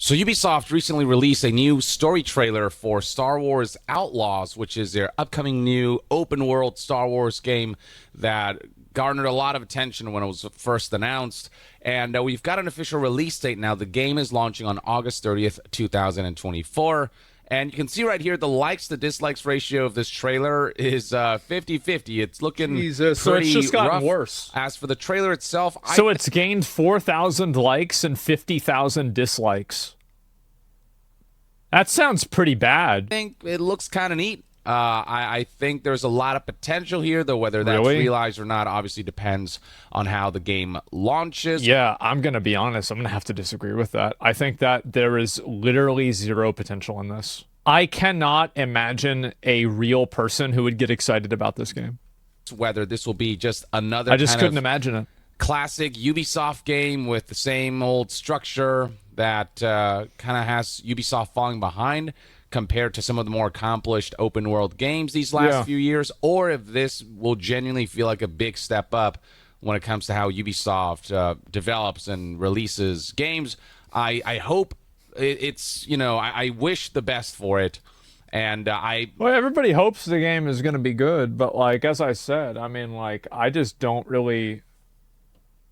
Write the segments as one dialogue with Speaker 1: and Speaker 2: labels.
Speaker 1: So Ubisoft recently released a new story trailer for Star Wars Outlaws, which is their upcoming new open-world Star Wars game that garnered a lot of attention when it was first announced. And we've got an official release date now. The game is launching on August 30th, 2024. And you can see right here the likes to dislikes ratio of this trailer is 50-50. It's looking
Speaker 2: Jesus,
Speaker 1: pretty
Speaker 2: so it's just gotten
Speaker 1: rough.
Speaker 2: worse.
Speaker 1: As for the trailer itself,
Speaker 2: So it's gained 4,000 likes and 50,000 dislikes. That sounds pretty bad.
Speaker 1: I think it looks kind of neat. I think there's a lot of potential here, though whether that's
Speaker 2: Really?
Speaker 1: realized or not obviously depends on how the game launches.
Speaker 2: Yeah, I'm going to be honest. I'm going to have to disagree with that. I think that there is literally zero potential in this. I cannot imagine a real person who would get excited about this game.
Speaker 1: Whether this will be just another
Speaker 2: I just
Speaker 1: kind
Speaker 2: couldn't
Speaker 1: of
Speaker 2: imagine it.
Speaker 1: classic Ubisoft game with the same old structure that kind of has Ubisoft falling behind compared to some of the more accomplished open world games these last few years, or if this will genuinely feel like a big step up when it comes to how Ubisoft develops and releases games. I hope it's, I wish the best for it. And
Speaker 2: Well, everybody hopes the game is going to be good, but like, as I said, I mean, like, I just don't really...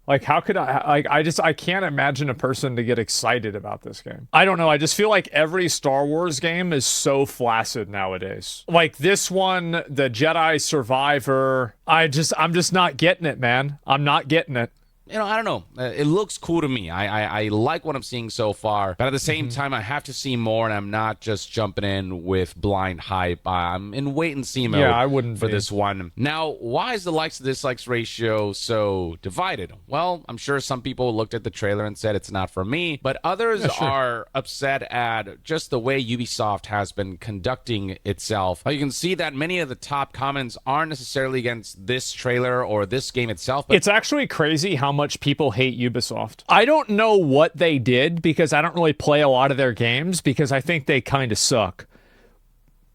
Speaker 2: Like, how could I can't imagine a person to get excited about this game. I don't know. I just feel like every Star Wars game is so flaccid nowadays. Like this one, the Jedi Survivor, I'm just not getting it, man. I'm not getting it.
Speaker 1: I don't know. It looks cool to me. I like what I'm seeing so far. But at the same time, I have to see more, and I'm not just jumping in with blind hype. I'm in wait-and-see mode
Speaker 2: I wouldn't
Speaker 1: for
Speaker 2: be.
Speaker 1: this one. Now, why is the likes to dislikes ratio so divided? Well, I'm sure some people looked at the trailer and said it's not for me, but others are upset at just the way Ubisoft has been conducting itself. You can see that many of the top comments aren't necessarily against this trailer or this game itself. But
Speaker 2: It's actually crazy how much people hate Ubisoft. I don't know what they did because I don't really play a lot of their games because I think they kind of suck.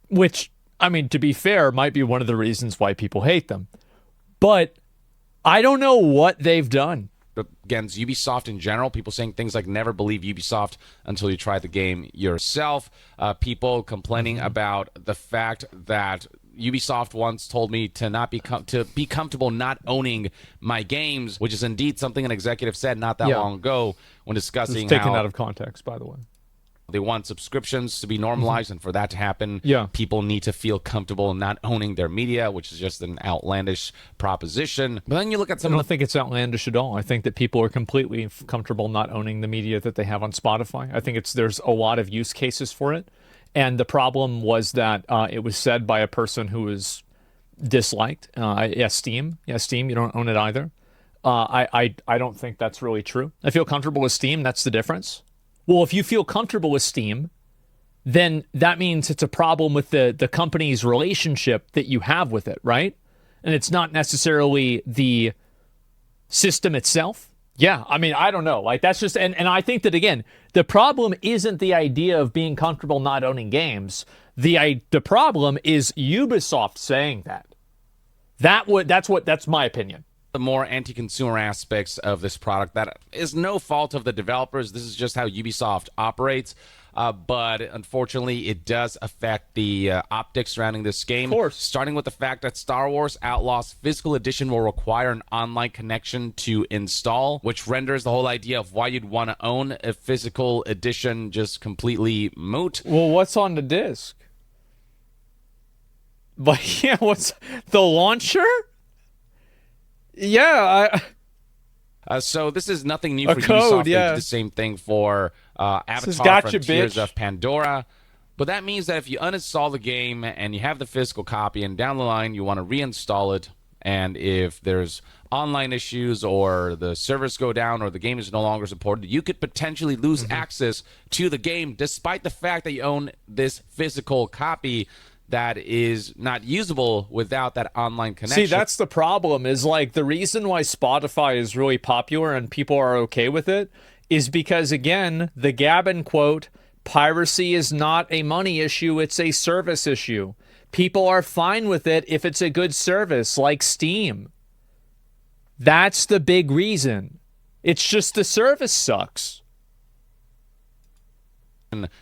Speaker 2: Which, I mean, to be fair, might be one of the reasons why people hate them. But I don't know what they've done.
Speaker 1: Against Ubisoft in general, people saying things like never believe Ubisoft until you try the game yourself. People complaining about the fact that Ubisoft once told me to be comfortable not owning my games, which is indeed something an executive said not that long ago when discussing
Speaker 2: It's taken
Speaker 1: how
Speaker 2: out of context, by the way.
Speaker 1: they want subscriptions to be normalized, and for that to happen,
Speaker 2: Yeah.
Speaker 1: people need to feel comfortable not owning their media, which is just an outlandish proposition. But then you look at
Speaker 2: I
Speaker 1: some of
Speaker 2: don't think it's outlandish at all. I think that people are completely comfortable not owning the media that they have on Spotify. I think there's a lot of use cases for it. And the problem was that it was said by a person who was disliked. Steam. Yeah, Steam, you don't own it either. I don't think that's really true. I feel comfortable with Steam. That's the difference. Well, if you feel comfortable with Steam, then that means it's a problem with the company's relationship that you have with it, right? And it's not necessarily the system itself. Yeah, I mean, I don't know. Like, that's just... And I think that, again, the problem isn't the idea of being comfortable not owning games. The problem is Ubisoft saying that. That's my opinion.
Speaker 1: The more anti-consumer aspects of this product that is no fault of the developers. This is just how Ubisoft operates. But unfortunately, it does affect the optics surrounding this game.
Speaker 2: Of course.
Speaker 1: Starting with the fact that Star Wars Outlaws Physical Edition will require an online connection to install, which renders the whole idea of why you'd want to own a physical edition just completely moot.
Speaker 2: Well, what's on the disc? But yeah, what's the launcher? Yeah,
Speaker 1: So this is nothing new for
Speaker 2: code,
Speaker 1: Ubisoft. They
Speaker 2: yeah.
Speaker 1: did the same thing for
Speaker 2: Says,
Speaker 1: Avatar
Speaker 2: "Gotcha,
Speaker 1: Frontiers
Speaker 2: bitch."
Speaker 1: of Pandora. But that means that if you uninstall the game and you have the physical copy and down the line you want to reinstall it, and if there's online issues or the servers go down or the game is no longer supported, you could potentially lose access to the game despite the fact that you own this physical copy that is not usable without that online connection.
Speaker 2: See, that's the problem, is like the reason why Spotify is really popular and people are okay with it is because, again, the Gabin quote, piracy is not a money issue, it's a service issue. People are fine with it if it's a good service like Steam. That's the big reason. It's just the service sucks.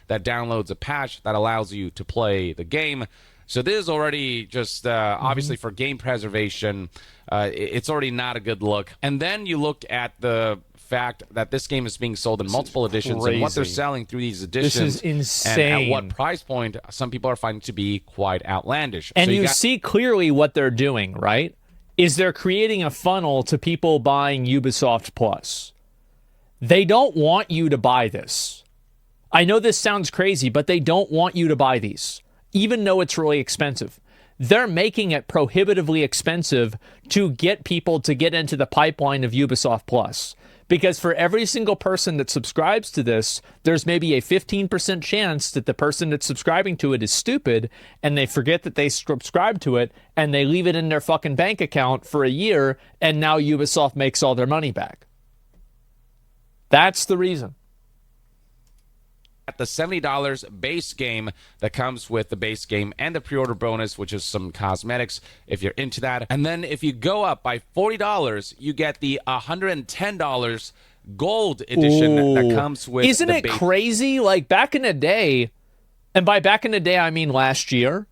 Speaker 1: that downloads a patch that allows you to play the game. So this is already just obviously for game preservation, it's already not a good look. And then you look at the fact that this game is being sold in multiple editions and what they're selling through these editions.
Speaker 2: This is insane.
Speaker 1: And at what price point some people are finding to be quite outlandish.
Speaker 2: And so you see clearly what they're doing, right? Is they're creating a funnel to people buying Ubisoft Plus. They don't want you to buy this. I know this sounds crazy, but they don't want you to buy these, even though it's really expensive. They're making it prohibitively expensive to get people to get into the pipeline of Ubisoft Plus. Because for every single person that subscribes to this, there's maybe a 15% chance that the person that's subscribing to it is stupid and they forget that they subscribe to it and they leave it in their fucking bank account for a year and now Ubisoft makes all their money back. That's the reason.
Speaker 1: At the $70 base game that comes with the base game and the pre-order bonus, which is some cosmetics if you're into that. And then if you go up by $40, you get the $110 gold edition that comes with
Speaker 2: Isn't it crazy? Like back in the day, and by back in the day I mean last year,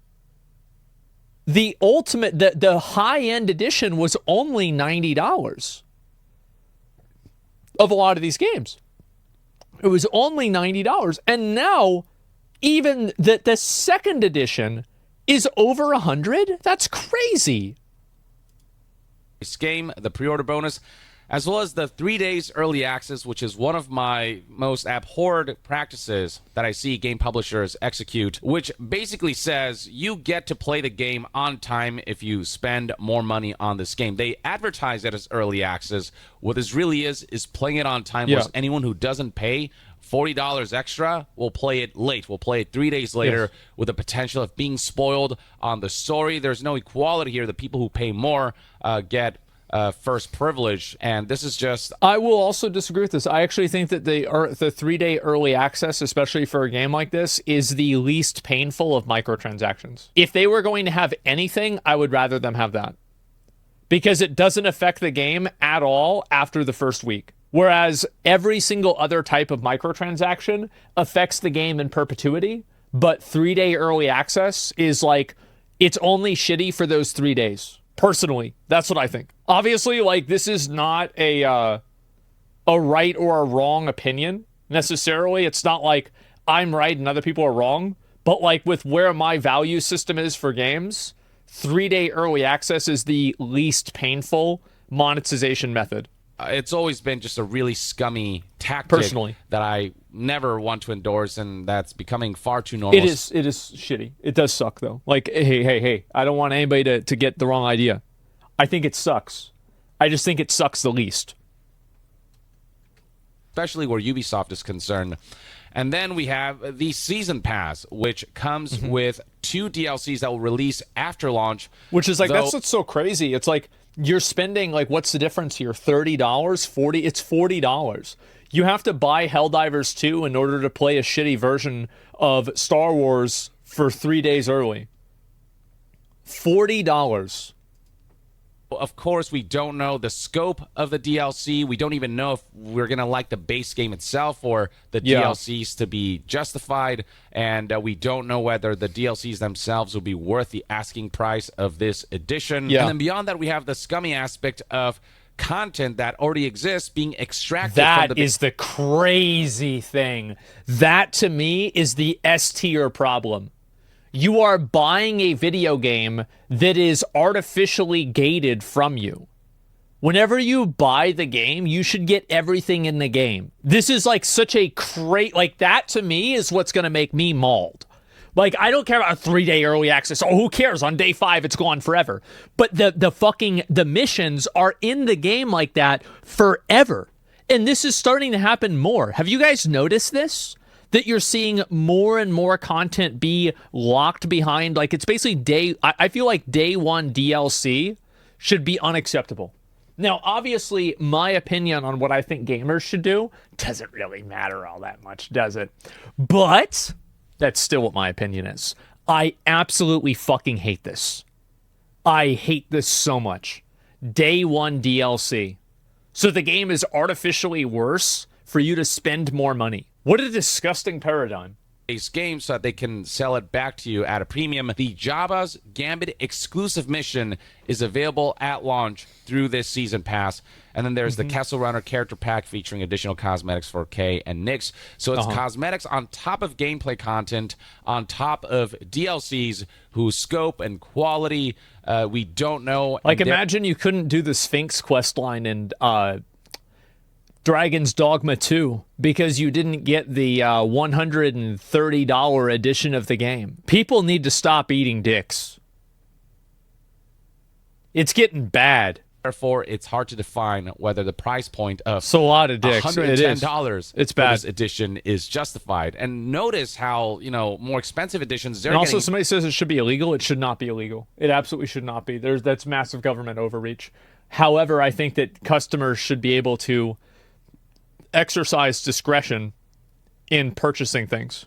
Speaker 2: the ultimate, the high-end edition was only $90 of a lot of these games. It was only $90. And now, even the second edition is over $100? That's crazy.
Speaker 1: This game, the pre-order bonus, as well as the 3 days early access, which is one of my most abhorred practices that I see game publishers execute, which basically says you get to play the game on time if you spend more money on this game. They advertise it as early access. What this really is playing it on time, whereas anyone who doesn't pay $40 extra will play it late. Will play it 3 days later with the potential of being spoiled on the story. There's no equality here. The people who pay more get first privilege, and this is just...
Speaker 2: I will also disagree with this. I actually think that the 3-day early access, especially for a game like this, is the least painful of microtransactions. If they were going to have anything, I would rather them have that. Because it doesn't affect the game at all after the first week. Whereas every single other type of microtransaction affects the game in perpetuity, but 3-day early access is like, it's only shitty for those 3 days. Personally, that's what I think. Obviously, like, this is not a right or a wrong opinion necessarily. It's not like I'm right and other people are wrong. But like with where my value system is for games, 3-day early access is the least painful monetization method.
Speaker 1: It's always been just a really scummy tactic
Speaker 2: personally
Speaker 1: that I never want to endorse, and that's becoming far too normal.
Speaker 2: It is shitty. It does suck, though. Like, hey, I don't want anybody to get the wrong idea. I think it sucks. I just think it sucks the least.
Speaker 1: Especially where Ubisoft is concerned. And then we have the Season Pass, which comes with 2 DLCs that will release after launch.
Speaker 2: Which is like, that's what's so crazy. It's like, you're spending, like, what's the difference here? $30? $40? It's $40. You have to buy Helldivers 2 in order to play a shitty version of Star Wars for 3 days early. $40.
Speaker 1: Of course, we don't know the scope of the DLC. We don't even know if we're going to like the base game itself or the DLCs to be justified. And we don't know whether the DLCs themselves will be worth the asking price of this edition. And then beyond that, we have the scummy aspect of content that already exists being extracted from the...
Speaker 2: That is the crazy thing. That, to me, is the S tier problem. You are buying a video game that is artificially gated from you. Whenever you buy the game, you should get everything in the game. This is like such a like, that to me is what's going to make me mauled. Like, I don't care about a 3-day early access. Oh, who cares? On day 5, it's gone forever. But the missions are in the game like that forever. And this is starting to happen more. Have you guys noticed this? That you're seeing more and more content be locked behind, like, it's basically I feel like day 1 DLC should be unacceptable. Now, obviously, my opinion on what I think gamers should do doesn't really matter all that much, does it? But that's still what my opinion is. I absolutely fucking hate this. I hate this so much. Day 1 DLC. So the game is artificially worse for you to spend more money. What a disgusting paradigm.
Speaker 1: Game so that they can sell it back to you at a premium. The Jabba's Gambit exclusive mission is available at launch through this season pass. And then there's the Kessel Runner character pack featuring additional cosmetics for Kay and Nyx. So it's cosmetics on top of gameplay content, on top of DLCs whose scope and quality we don't know.
Speaker 2: Like, imagine you couldn't do the Sphinx quest line in Dragon's Dogma 2 because you didn't get the $130 edition of the game. People need to stop eating dicks. It's getting bad.
Speaker 1: Therefore, it's hard to define whether the price point of
Speaker 2: a lot of dicks.
Speaker 1: $110
Speaker 2: it's
Speaker 1: for
Speaker 2: bad.
Speaker 1: this edition is justified. And notice how, more expensive editions...
Speaker 2: And also, somebody says it should be illegal. It should not be illegal. It absolutely should not be. That's massive government overreach. However, I think that customers should be able to exercise discretion in purchasing things,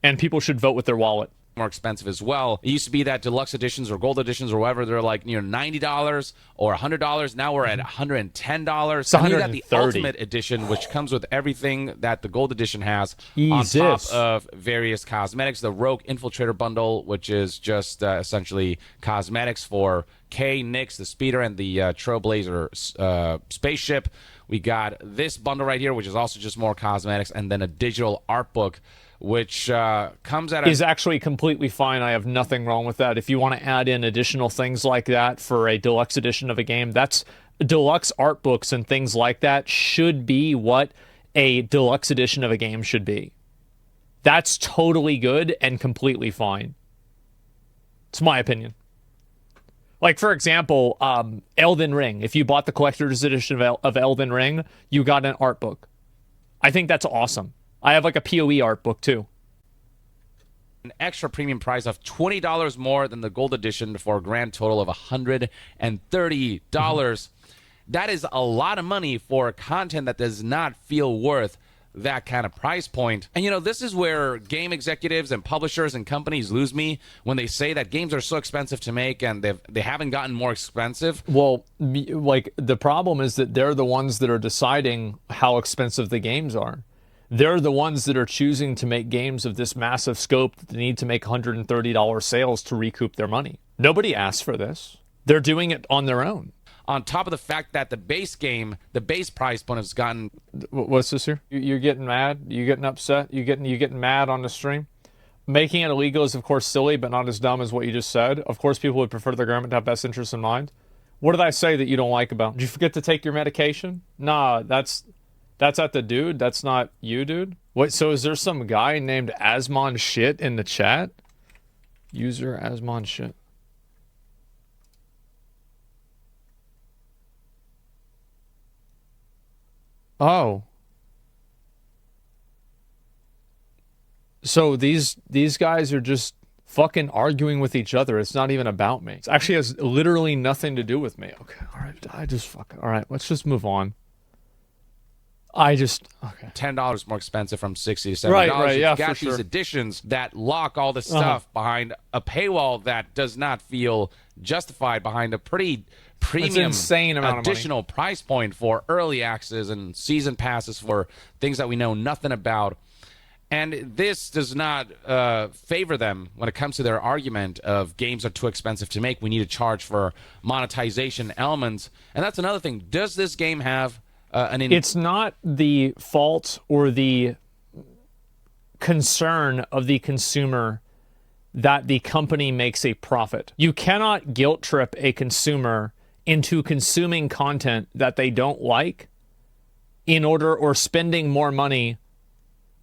Speaker 2: and people should vote with their wallet.
Speaker 1: More expensive as well. It used to be that deluxe editions or gold editions or whatever, they're like $90 or $100. Now we're at $110.
Speaker 2: It's
Speaker 1: and you got
Speaker 2: $130.
Speaker 1: the Ultimate Edition, which comes with everything that the gold edition has on top of various cosmetics. The Rogue Infiltrator bundle, which is just essentially cosmetics for Kay, Nyx, the Speeder, and the Trailblazer spaceship. We got this bundle right here, which is also just more cosmetics, and then a digital art book, which comes at
Speaker 2: is actually completely fine. I have nothing wrong with that. If you want to add in additional things like that for a deluxe edition of a game, that's deluxe art books and things like that should be what a deluxe edition of a game should be. That's totally good and completely fine. It's my opinion. Like, for example, Elden Ring. If you bought the collector's edition of Elden Ring, you got an art book. I think that's awesome. I have like a PoE art book too.
Speaker 1: An extra premium price of $20 more than the gold edition for a grand total of $130. That is a lot of money for content that does not feel worth that kind of price point. And this is where game executives and publishers and companies lose me when they say that games are so expensive to make and they haven't gotten more expensive.
Speaker 2: Well, like, the problem is that they're the ones that are deciding how expensive the games are. They're the ones that are choosing to make games of this massive scope that they need to make $130 sales to recoup their money. Nobody asked for this. They're doing it on their own.
Speaker 1: On top of the fact that the base game, the base price point has gotten...
Speaker 2: What's this here? You're getting mad? You getting upset? You getting mad on the stream? Making it illegal is, of course, silly, but not as dumb as what you just said. Of course, people would prefer their government to have best interests in mind. What did I say that you don't like about? Did you forget to take your medication? Nah, that's at the dude. That's not you, dude. Wait, so is there some guy named Asmon Shit in the chat? User Asmon Shit. Oh. So these guys are just fucking arguing with each other. It's not even about me. It actually has literally nothing to do with me. Okay, all right. All right, let's just move on. Okay.
Speaker 1: $10 more expensive from $60 to $70.
Speaker 2: Right, yeah,
Speaker 1: You've got
Speaker 2: for
Speaker 1: these
Speaker 2: sure.
Speaker 1: editions that lock all this stuff behind a paywall that does not feel justified behind a pretty premium
Speaker 2: insane amount of
Speaker 1: additional price point for early access and season passes for things that we know nothing about. And this does not favor them when it comes to their argument of games are too expensive to make. We need to charge for monetization elements. And that's another thing. Does this game have it's not the fault or the concern of the consumer that the company makes a profit. You cannot guilt trip a consumer into consuming content that they don't like in order or spending more money.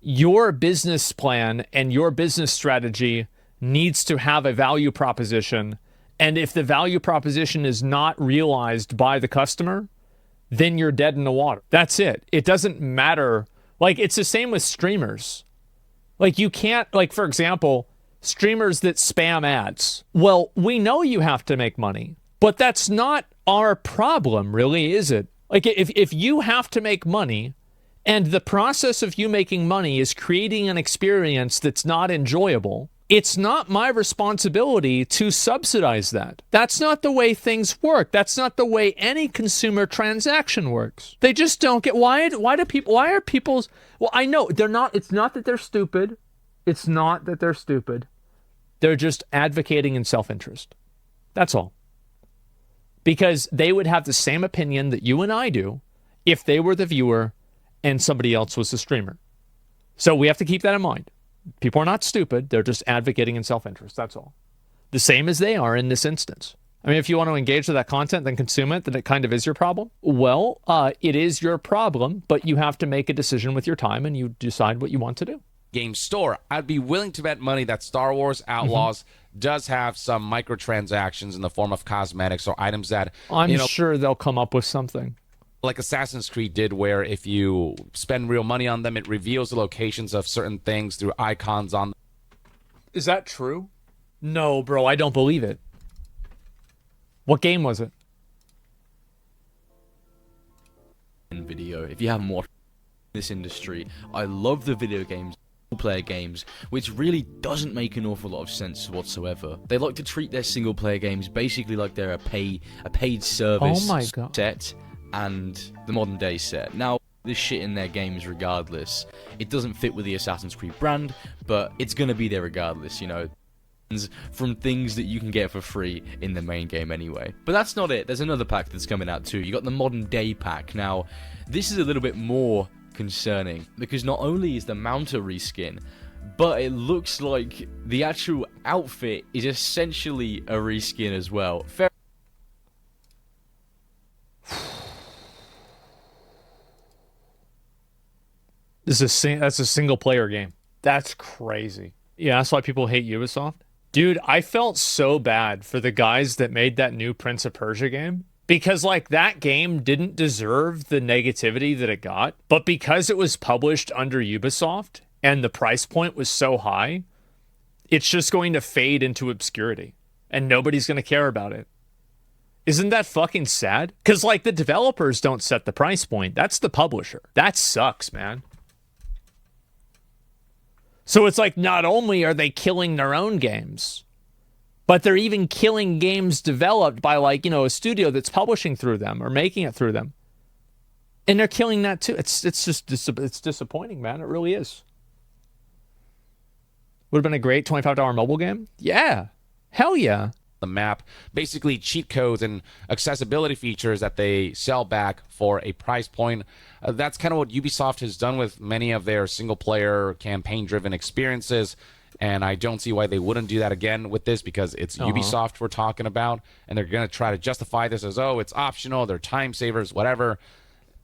Speaker 1: Your business plan and your business strategy needs to have a value proposition. And if the value proposition is not realized by the customer, then you're dead in the water. That's it. It doesn't matter. Like, it's the same with streamers. Like, you can't, like, for example, streamers that spam ads. Well, we know you have to make money, but that's not our problem, really, is it? Like, if you have to make money, and the process of you making money is creating an experience that's not enjoyable,
Speaker 2: It's not my responsibility to subsidize that. That's not the way things work. That's not the way any consumer transaction works. They just don't get why are people's well, I know they're not it's not that they're stupid. It's not that they're stupid. They're just advocating in self-interest. That's all. Because they would have the same opinion that you and I do if they were the viewer and somebody else was the streamer. So we have to keep that in mind. People are not stupid. They're just advocating in self-interest. That's all. The same as they are in this instance. I mean, if you want to engage with that content, then consume it, then it kind of is your problem. Well, it is your problem, but you have to make a decision with your time and you decide what you want to do.
Speaker 1: Game store, I'd be willing to bet money that Star Wars Outlaws does have some microtransactions in the form of cosmetics or items that
Speaker 2: I'm sure they'll come up with something.
Speaker 1: Like Assassin's Creed did, where if you spend real money on them, it reveals the locations of certain things through icons on them.
Speaker 2: Is that true? No, bro, I don't believe it. What game was it?
Speaker 3: Video. If you haven't watched this industry, I love the video games, player games, which really doesn't make an awful lot of sense whatsoever. They like to treat their single player games basically like they're a paid service set and the modern day set. Now, this shit in their games regardless. It doesn't fit with the Assassin's Creed brand, but it's gonna be there regardless, you know, from things that you can get for free in the main game anyway. But that's not it. There's another pack that's coming out too. You got the modern day pack. Now, this is a little bit more concerning because not only is the mount a reskin, but it looks like the actual outfit is essentially a reskin as well.
Speaker 2: That's a single player game. That's crazy. Yeah, that's why people hate Ubisoft. Dude, I felt so bad for the guys that made that new Prince of Persia game. Because, like, that game didn't deserve the negativity that it got. But because it was published under Ubisoft and the price point was so high, it's just going to fade into obscurity. And nobody's going to care about it. Isn't that fucking sad? Because, like, the developers don't set the price point. That's the publisher. That sucks, man. So it's like not only are they killing their own games, but they're even killing games developed by, like, you know, a studio that's publishing through them or making it through them. And they're killing that too. It's disappointing, man. It really is. Would have been a great $25 mobile game. Yeah. Hell yeah.
Speaker 1: The map, basically cheat codes and accessibility features that they sell back for a price point. That's kind of what Ubisoft has done with many of their single-player campaign-driven experiences, and I don't see why they wouldn't do that again with this because it's Ubisoft we're talking about, and they're going to try to justify this as, oh, it's optional, they're time savers, whatever.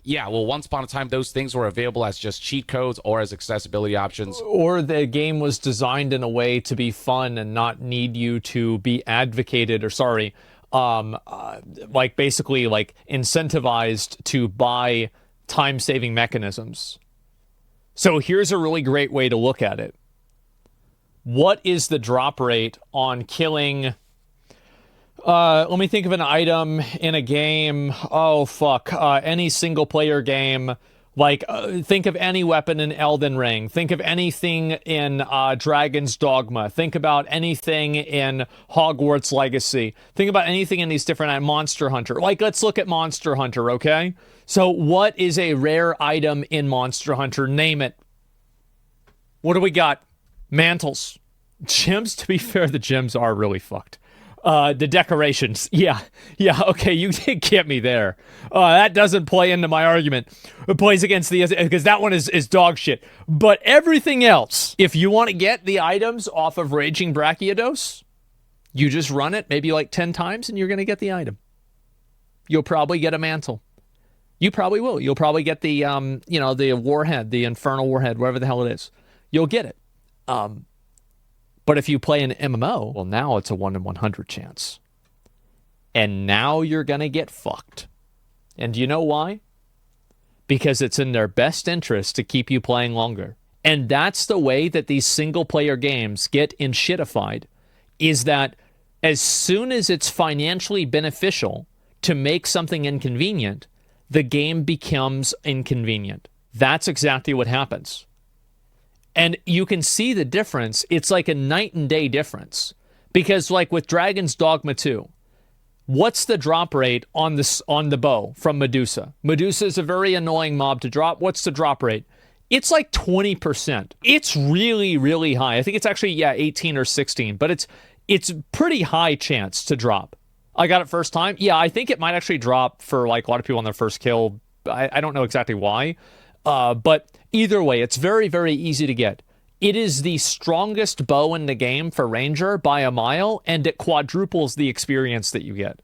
Speaker 1: Yeah, well, once upon a time, those things were available as just cheat codes or as accessibility options.
Speaker 2: Or the game was designed in a way to be fun and not need you to be advocated or, like basically like incentivized to buy time-saving mechanisms. So here's a really great way to look at it. What is the drop rate on killing... let me think of an item in a game. Oh, fuck. Any single-player game. Like, think of any weapon in Elden Ring. Think of anything in Dragon's Dogma. Think about anything in Hogwarts Legacy. Think about anything in these different... Monster Hunter. Like, let's look at Monster Hunter, okay? So, what is a rare item in Monster Hunter? Name it. What do we got? Mantles. Gems, to be fair, the gems are really fucked. The decorations. Yeah, okay, you did get me there. That doesn't play into my argument. It plays against the... because that one is dog shit. But everything else, if you want to get the items off of Raging Brachiodos, you just run it maybe like 10 times and you're going to get the item. You'll probably get a mantle. You probably will. You'll probably get the, the warhead, the infernal warhead, whatever the hell it is. You'll get it. But if you play an MMO, well, now it's a 1 in 100 chance. And now you're going to get fucked. And do you know why? Because it's in their best interest to keep you playing longer. And that's the way that these single-player games get shitified, is that as soon as it's financially beneficial to make something inconvenient, the game becomes inconvenient. That's exactly what happens. And you can see the difference. It's like a night and day difference. Because like with Dragon's Dogma 2, what's the drop rate on the bow from Medusa? Medusa is a very annoying mob to drop. What's the drop rate? It's like 20%. It's really, really high. I think it's actually, 18 or 16, but it's pretty high chance to drop. I got it first time. Yeah, I think it might actually drop for like a lot of people on their first kill. I don't know exactly why. But either way, it's very, very easy to get. It is the strongest bow in the game for Ranger by a mile, and it quadruples the experience that you get.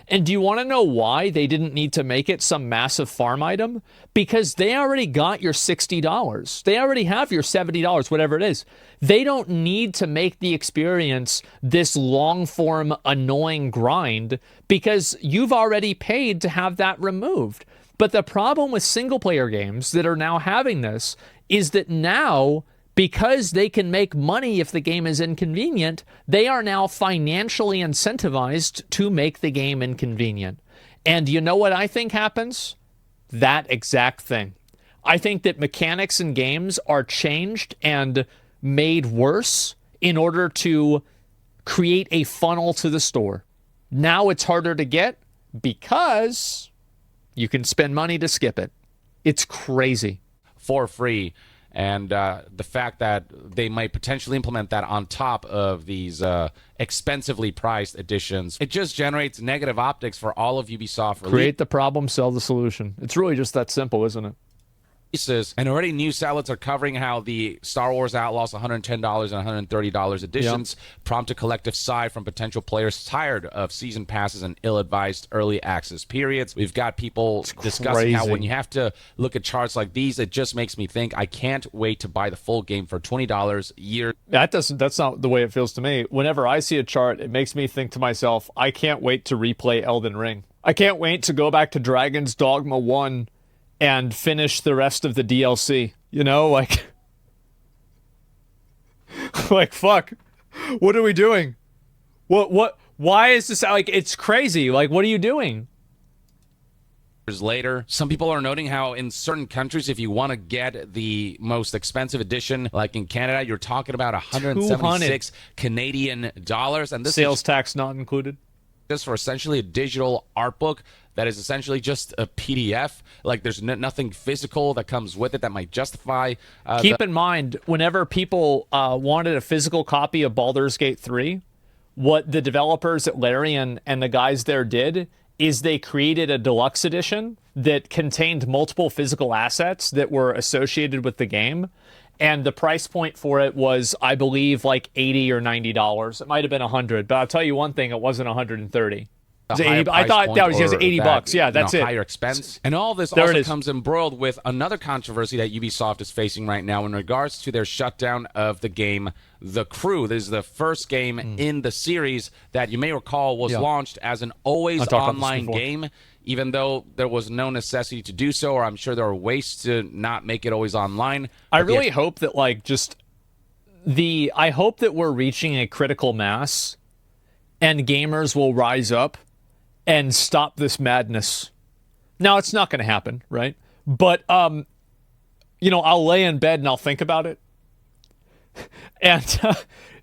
Speaker 2: And do you want to know why they didn't need to make it some massive farm item? Because they already got your $60. They already have your $70, whatever it is. They don't need to make the experience this long-form, annoying grind because you've already paid to have that removed. But the problem with single-player games that are now having this is that now, because they can make money if the game is inconvenient, they are now financially incentivized to make the game inconvenient. And you know what I think happens? That exact thing. I think that mechanics in games are changed and made worse in order to create a funnel to the store. Now it's harder to get because you can spend money to skip it. It's crazy.
Speaker 1: For free. And the fact that they might potentially implement that on top of these expensively priced editions, it just generates negative optics for all of Ubisoft.
Speaker 2: Create the problem, sell the solution. It's really just that simple, isn't it?
Speaker 1: And already news outlets are covering how the Star Wars Outlaws $110 and $130 editions prompt a collective sigh from potential players tired of season passes and ill-advised early access periods. We've got people discussing how when you have to look at charts like these, it just makes me think I can't wait to buy the full game for $20 a year.
Speaker 2: That's not the way it feels to me. Whenever I see a chart, it makes me think to myself, I can't wait to replay Elden Ring. I can't wait to go back to Dragon's Dogma 1 and finish the rest of the DLC. You know, like fuck. What are we doing? Why is this like, it's crazy. Like, what are you doing?
Speaker 1: Later, some people are noting how in certain countries, if you want to get the most expensive edition, like in Canada, you're talking about 176 Canadian dollars, and this
Speaker 2: sales tax not included.
Speaker 1: Just for essentially a digital art book that is essentially just a PDF. Like there's nothing physical that comes with it that might justify.
Speaker 2: Keep in mind, whenever people wanted a physical copy of Baldur's Gate 3, what the developers at Larian and the guys there did is they created a deluxe edition that contained multiple physical assets that were associated with the game. And the price point for it was, I believe, like $80 or $90. It might have been $100, but I'll tell you one thing: it wasn't $130. I thought that was just $80. Yeah, that's it.
Speaker 1: Higher expense. And all this also comes embroiled with another controversy that Ubisoft is facing right now in regards to their shutdown of the game The Crew. This is the first game in the series that you may recall was launched as an always online game, even though there was no necessity to do so, or I'm sure there are ways to not make it always online.
Speaker 2: I really hope that I hope that we're reaching a critical mass and gamers will rise up and stop this madness. Now, it's not going to happen, right? But, I'll lay in bed and I'll think about it. And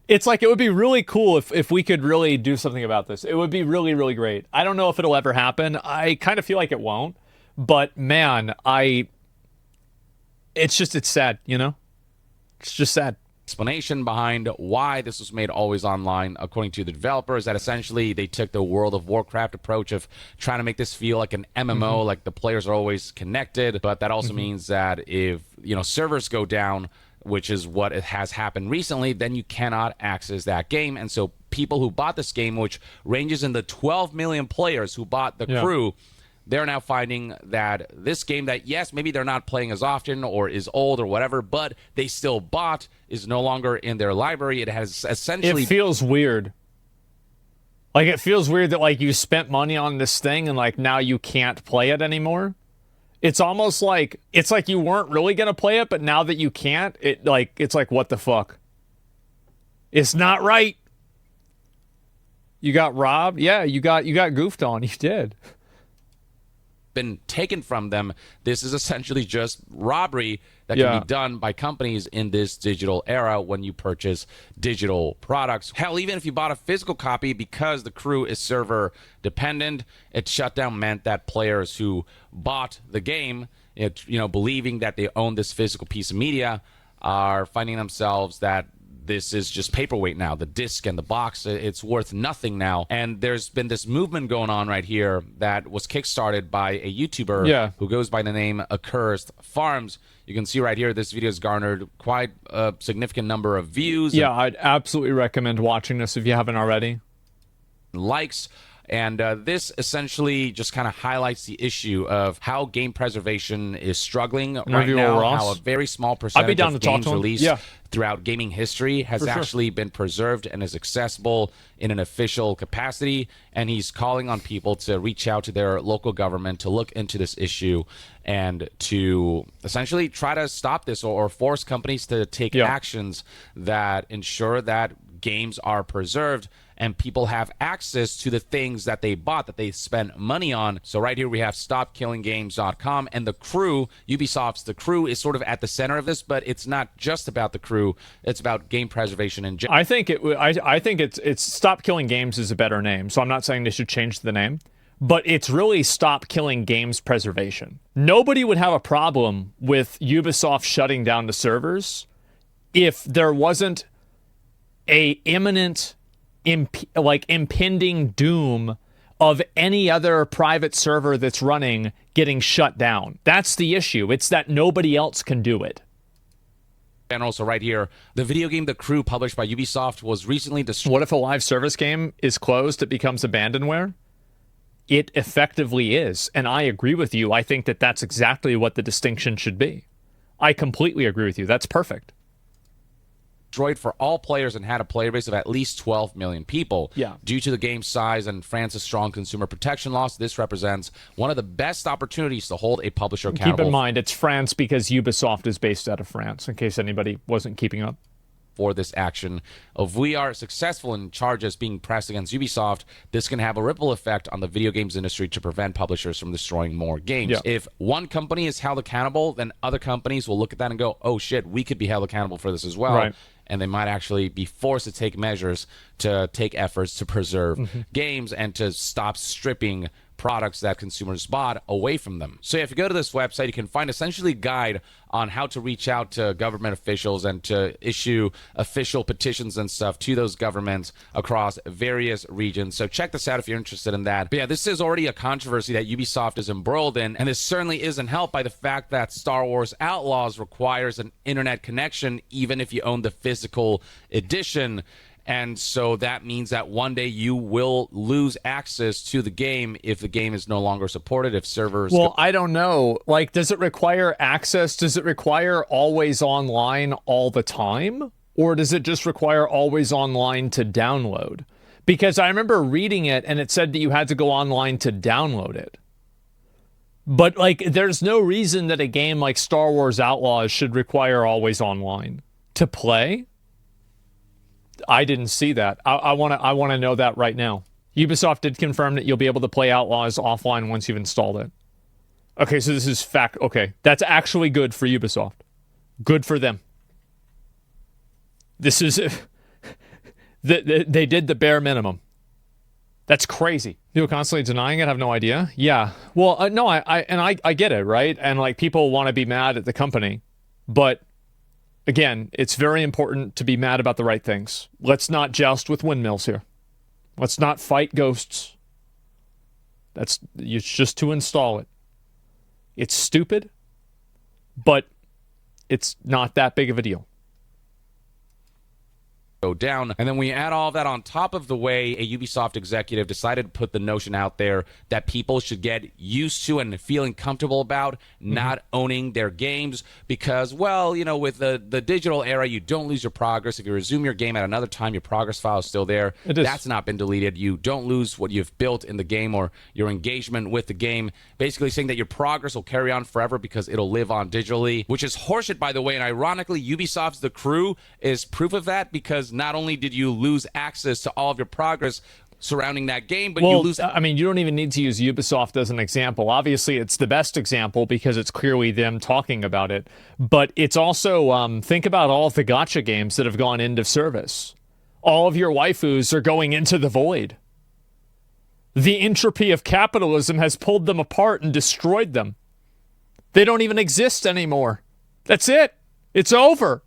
Speaker 2: it's like, it would be really cool if we could really do something about this. It would be really, really great. I don't know if it'll ever happen. I kind of feel like it won't. But, man, it's sad, you know? It's just sad.
Speaker 1: Explanation behind why this was made always online, according to the developers, that essentially they took the World of Warcraft approach of trying to make this feel like an MMO, like the players are always connected. But that also means that if servers go down, which is what it has happened recently, then you cannot access that game. And so people who bought this game, which ranges in the 12 million players who bought The Crew, they're now finding that this game that, yes, maybe they're not playing as often or is old or whatever, but they still bought, is no longer in their library. It has essentially...
Speaker 2: It feels weird. Like, it feels weird that, like, you spent money on this thing and, like, now you can't play it anymore. It's almost like... It's like you weren't really going to play it, but now that you can't, it's like, what the fuck? It's not right. You got robbed? Yeah, you got goofed on. You did.
Speaker 1: been taken from them. This is essentially just robbery that can be done by companies in this digital era when you purchase digital products. Hell, even if you bought a physical copy, because the Crew is server dependent, its shutdown meant that players who bought the game, believing that they own this physical piece of media, are finding themselves that this is just paperweight now. The disc and the box, it's worth nothing now. And there's been this movement going on right here that was kickstarted by a YouTuber who goes by the name Accursed Farms. You can see right here, this video has garnered quite a significant number of views.
Speaker 2: Yeah, I'd absolutely recommend watching this if you haven't already.
Speaker 1: Likes. And this essentially just kind of highlights the issue of how game preservation is struggling right now, how a very small percentage of games released throughout gaming history has actually been preserved and is accessible in an official capacity. And he's calling on people to reach out to their local government to look into this issue and to essentially try to stop this or force companies to take actions that ensure that games are preserved and people have access to the things that they bought, that they spent money on. So right here we have StopKillingGames.com, and the Crew, Ubisoft's The Crew, is sort of at the center of this, but it's not just about the Crew. It's about game preservation in general.
Speaker 2: I think it's Stop Killing Games is a better name, so I'm not saying they should change the name, but it's really Stop Killing Games Preservation. Nobody would have a problem with Ubisoft shutting down the servers if there wasn't a imminent impending doom of any other private server that's running getting shut down. That's the issue. It's that nobody else can do it.
Speaker 1: And also right here, the video game The Crew, published by Ubisoft, was recently destroyed.
Speaker 2: What if a live service game is closed, it becomes abandonware? It effectively is. And I agree with you. I think that that's exactly what the distinction should be. I completely agree with you. That's perfect.
Speaker 1: Destroyed for all players and had a player base of at least 12 million people. Due to the game's size and France's strong consumer protection laws, this represents one of the best opportunities to hold a publisher accountable.
Speaker 2: Keep in mind, it's France because Ubisoft is based out of France, in case anybody wasn't keeping up.
Speaker 1: For this action. If we are successful in charges being pressed against Ubisoft, this can have a ripple effect on the video games industry to prevent publishers from destroying more games. If one company is held accountable, then other companies will look at that and go, oh shit, we could be held accountable for this as well. And they might actually be forced to take measures to take efforts to preserve games and to stop stripping products that consumers bought away from them. So if you go to this website, you can find essentially a guide on how to reach out to government officials and to issue official petitions and stuff to those governments across various regions. So check this out if you're interested in that. But yeah, this is already a controversy that Ubisoft is embroiled in, and this certainly isn't helped by the fact that Star Wars Outlaws requires an internet connection even if you own the physical edition. And so that means that one day you will lose access to the game if the game is no longer supported, if servers...
Speaker 2: Well, I don't know. Like, does it require access? Does it require always online all the time? Or does it just require always online to download? Because I remember reading it and it said that you had to go online to download it. But, like, there's no reason that a game like Star Wars Outlaws should require always online to play. I didn't see that. I want to know that right now. Ubisoft did confirm that you'll be able to play Outlaws offline once you've installed it. Okay, so this is fact. Okay, that's actually good for Ubisoft. Good for them. This is... they did the bare minimum. That's crazy. People constantly denying it, I have no idea. Yeah. Well, no, I get it, right? And like people want to be mad at the company, but again, it's very important to be mad about the right things. Let's not joust with windmills here. Let's not fight ghosts. It's just to install it. It's stupid, but it's not that big of a deal.
Speaker 1: Go down. And then we add all of that on top of the way a Ubisoft executive decided to put the notion out there that people should get used to and feeling comfortable about not owning their games because, well, you know, with the digital era, you don't lose your progress. If you resume your game at another time, your progress file is still there. That's not been deleted. You don't lose what you've built in the game or your engagement with the game. Basically saying that your progress will carry on forever because it'll live on digitally, which is horseshit, by the way. And ironically, Ubisoft's The Crew is proof of that because not only did you lose access to all of your progress, surrounding that game, but you lose.
Speaker 2: I mean, you don't even need to use Ubisoft as an example. Obviously, it's the best example because it's clearly them talking about it. But it's also, think about all of the gacha games that have gone into service. All of your waifus are going into the void. The entropy of capitalism has pulled them apart and destroyed them. They don't even exist anymore. That's it. It's over.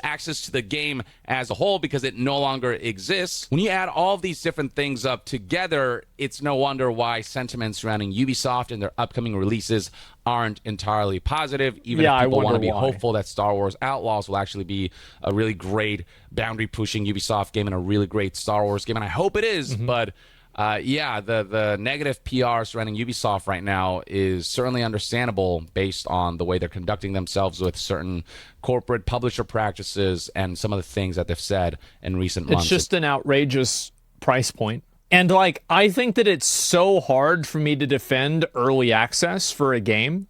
Speaker 1: Access to the game as a whole because it no longer exists. When you add all of these different things up together, it's no wonder why sentiments surrounding Ubisoft and their upcoming releases aren't entirely positive, even if people want to be hopeful that Star Wars Outlaws will actually be a really great boundary-pushing Ubisoft game and a really great Star Wars game, and I hope it is, but the negative PR surrounding Ubisoft right now is certainly understandable based on the way they're conducting themselves with certain corporate publisher practices and some of the things that they've said in recent months.
Speaker 2: It's just an outrageous price point. And, like, I think that it's so hard for me to defend early access for a game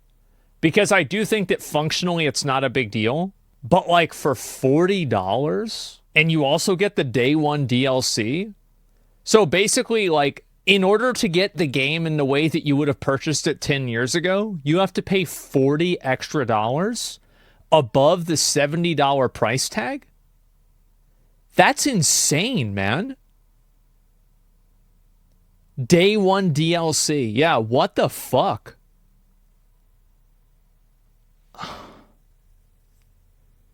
Speaker 2: because I do think that functionally it's not a big deal. But, like, for $40 and you also get the day one DLC. So basically, like, in order to get the game in the way that you would have purchased it 10 years ago, you have to pay $40 extra above the $70 price tag? That's insane, man. Day one DLC. Yeah, what the fuck?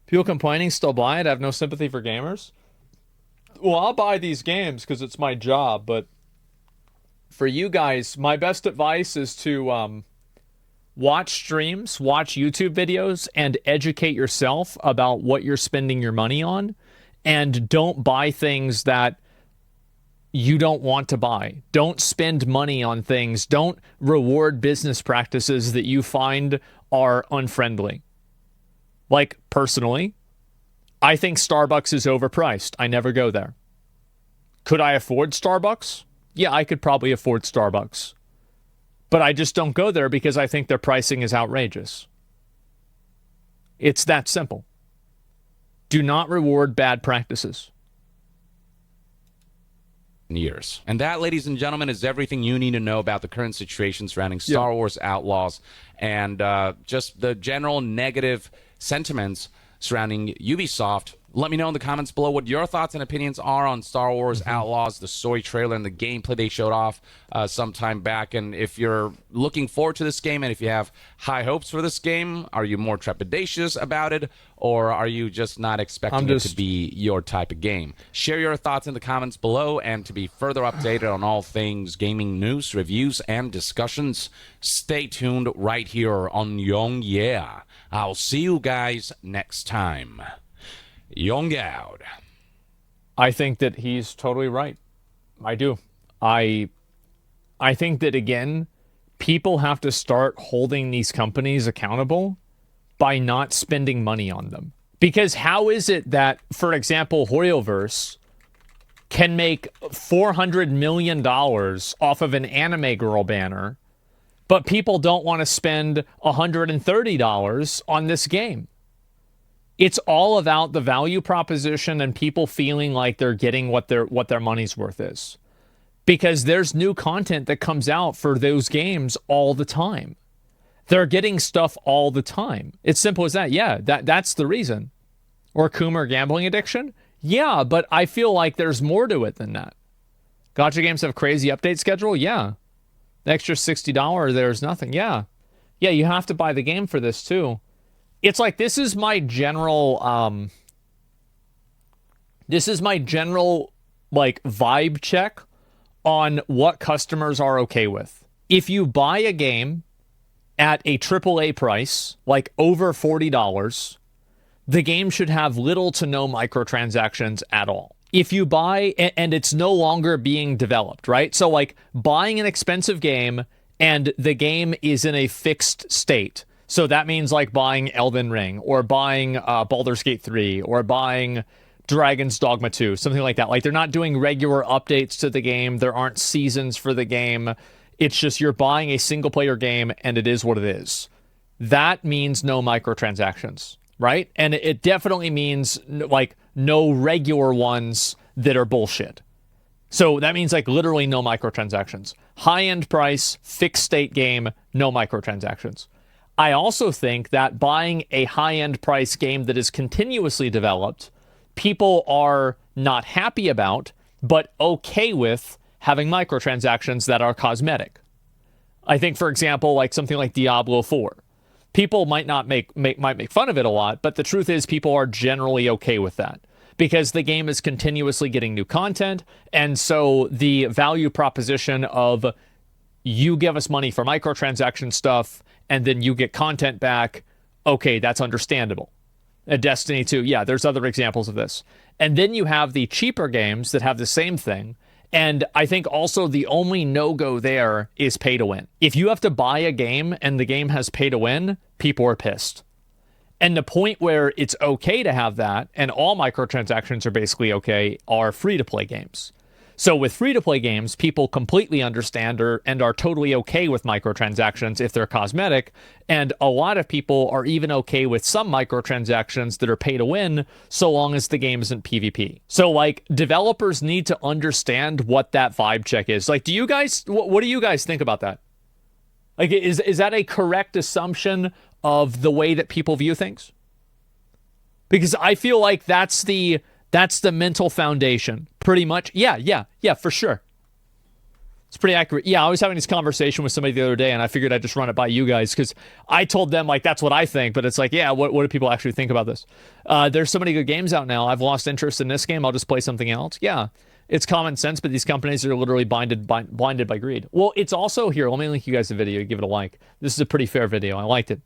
Speaker 2: People complaining, still buy it. I have no sympathy for gamers. Well, I'll buy these games because it's my job, but for you guys, my best advice is to watch streams, watch YouTube videos, and educate yourself about what you're spending your money on, and don't buy things that you don't want to buy. Don't spend money on things. Don't reward business practices that you find are unfriendly. Like, personally, I think Starbucks is overpriced. I never go there. Could I afford Starbucks? Yeah, I could probably afford Starbucks. But I just don't go there because I think their pricing is outrageous. It's that simple. Do not reward bad practices.
Speaker 1: Years. And that, ladies and gentlemen, is everything you need to know about the current situation surrounding Star Wars Outlaws and just the general negative sentiments surrounding Ubisoft. Let me know in the comments below what your thoughts and opinions are on Star Wars Outlaws, the story trailer, and the gameplay they showed off some time back. And if you're looking forward to this game and if you have high hopes for this game, are you more trepidatious about it, or are you just not expecting it to be your type of game? Share your thoughts in the comments below, and to be further updated on all things gaming news, reviews, and discussions, stay tuned right here on Young Yeah. I'll see you guys next time. Young out.
Speaker 2: I think that he's totally right. I do. I think that, again, people have to start holding these companies accountable by not spending money on them. Because how is it that, for example, Hoyoverse can make $400 million off of an anime girl banner, but people don't want to spend $130 on this game? It's all about the value proposition and people feeling like they're getting what their money's worth is. Because there's new content that comes out for those games all the time. They're getting stuff all the time. It's simple as that. Yeah, that's the reason. Or Coomer gambling addiction? Yeah, but I feel like there's more to it than that. Gacha games have crazy update schedule? Yeah. The extra $60, there's nothing. Yeah. Yeah, you have to buy the game for this too. It's like, this is my general like vibe check on what customers are okay with. If you buy a game at a AAA price, like over $40, the game should have little to no microtransactions at all. If you buy and it's no longer being developed, right? So like buying an expensive game and the game is in a fixed state. So that means like buying Elden Ring or buying Baldur's Gate 3 or buying Dragon's Dogma 2, something like that. Like, they're not doing regular updates to the game. There aren't seasons for the game. It's just you're buying a single player game and it is what it is. That means no microtransactions, right? And it definitely means like no regular ones that are bullshit. So that means like literally no microtransactions. High-end price, fixed state game, no microtransactions. I also think that buying a high-end price game that is continuously developed, people are not happy about, but okay with having microtransactions that are cosmetic. I think, for example, like something like Diablo 4. People might not make fun of it a lot, but the truth is people are generally okay with that because the game is continuously getting new content. And so the value proposition of you give us money for microtransaction stuff and then you get content back, okay, that's understandable. Destiny 2, yeah, there's other examples of this. And then you have the cheaper games that have the same thing. And I think also the only no-go there is pay to win. If you have to buy a game and the game has pay to win, people are pissed. And the point where it's okay to have that, and all microtransactions are basically okay, are free-to-play games. So with free-to-play games, people completely understand and are totally okay with microtransactions if they're cosmetic, and a lot of people are even okay with some microtransactions that are pay-to-win so long as the game isn't PvP. So, like, developers need to understand what that vibe check is. Like, do you guys, what do you guys think about that? Like, is that a correct assumption of the way that people view things? Because I feel like that's the mental foundation, pretty much. Yeah, for sure. It's pretty accurate. Yeah, I was having this conversation with somebody the other day, and I figured I'd just run it by you guys, because I told them, like, that's what I think, but it's like, yeah, what do people actually think about this? There's so many good games out now. I've lost interest in this game. I'll just play something else. Yeah, it's common sense, but these companies are literally blinded by greed. Well, it's also here. Let me link you guys the video. Give it a like. This is a pretty fair video. I liked it.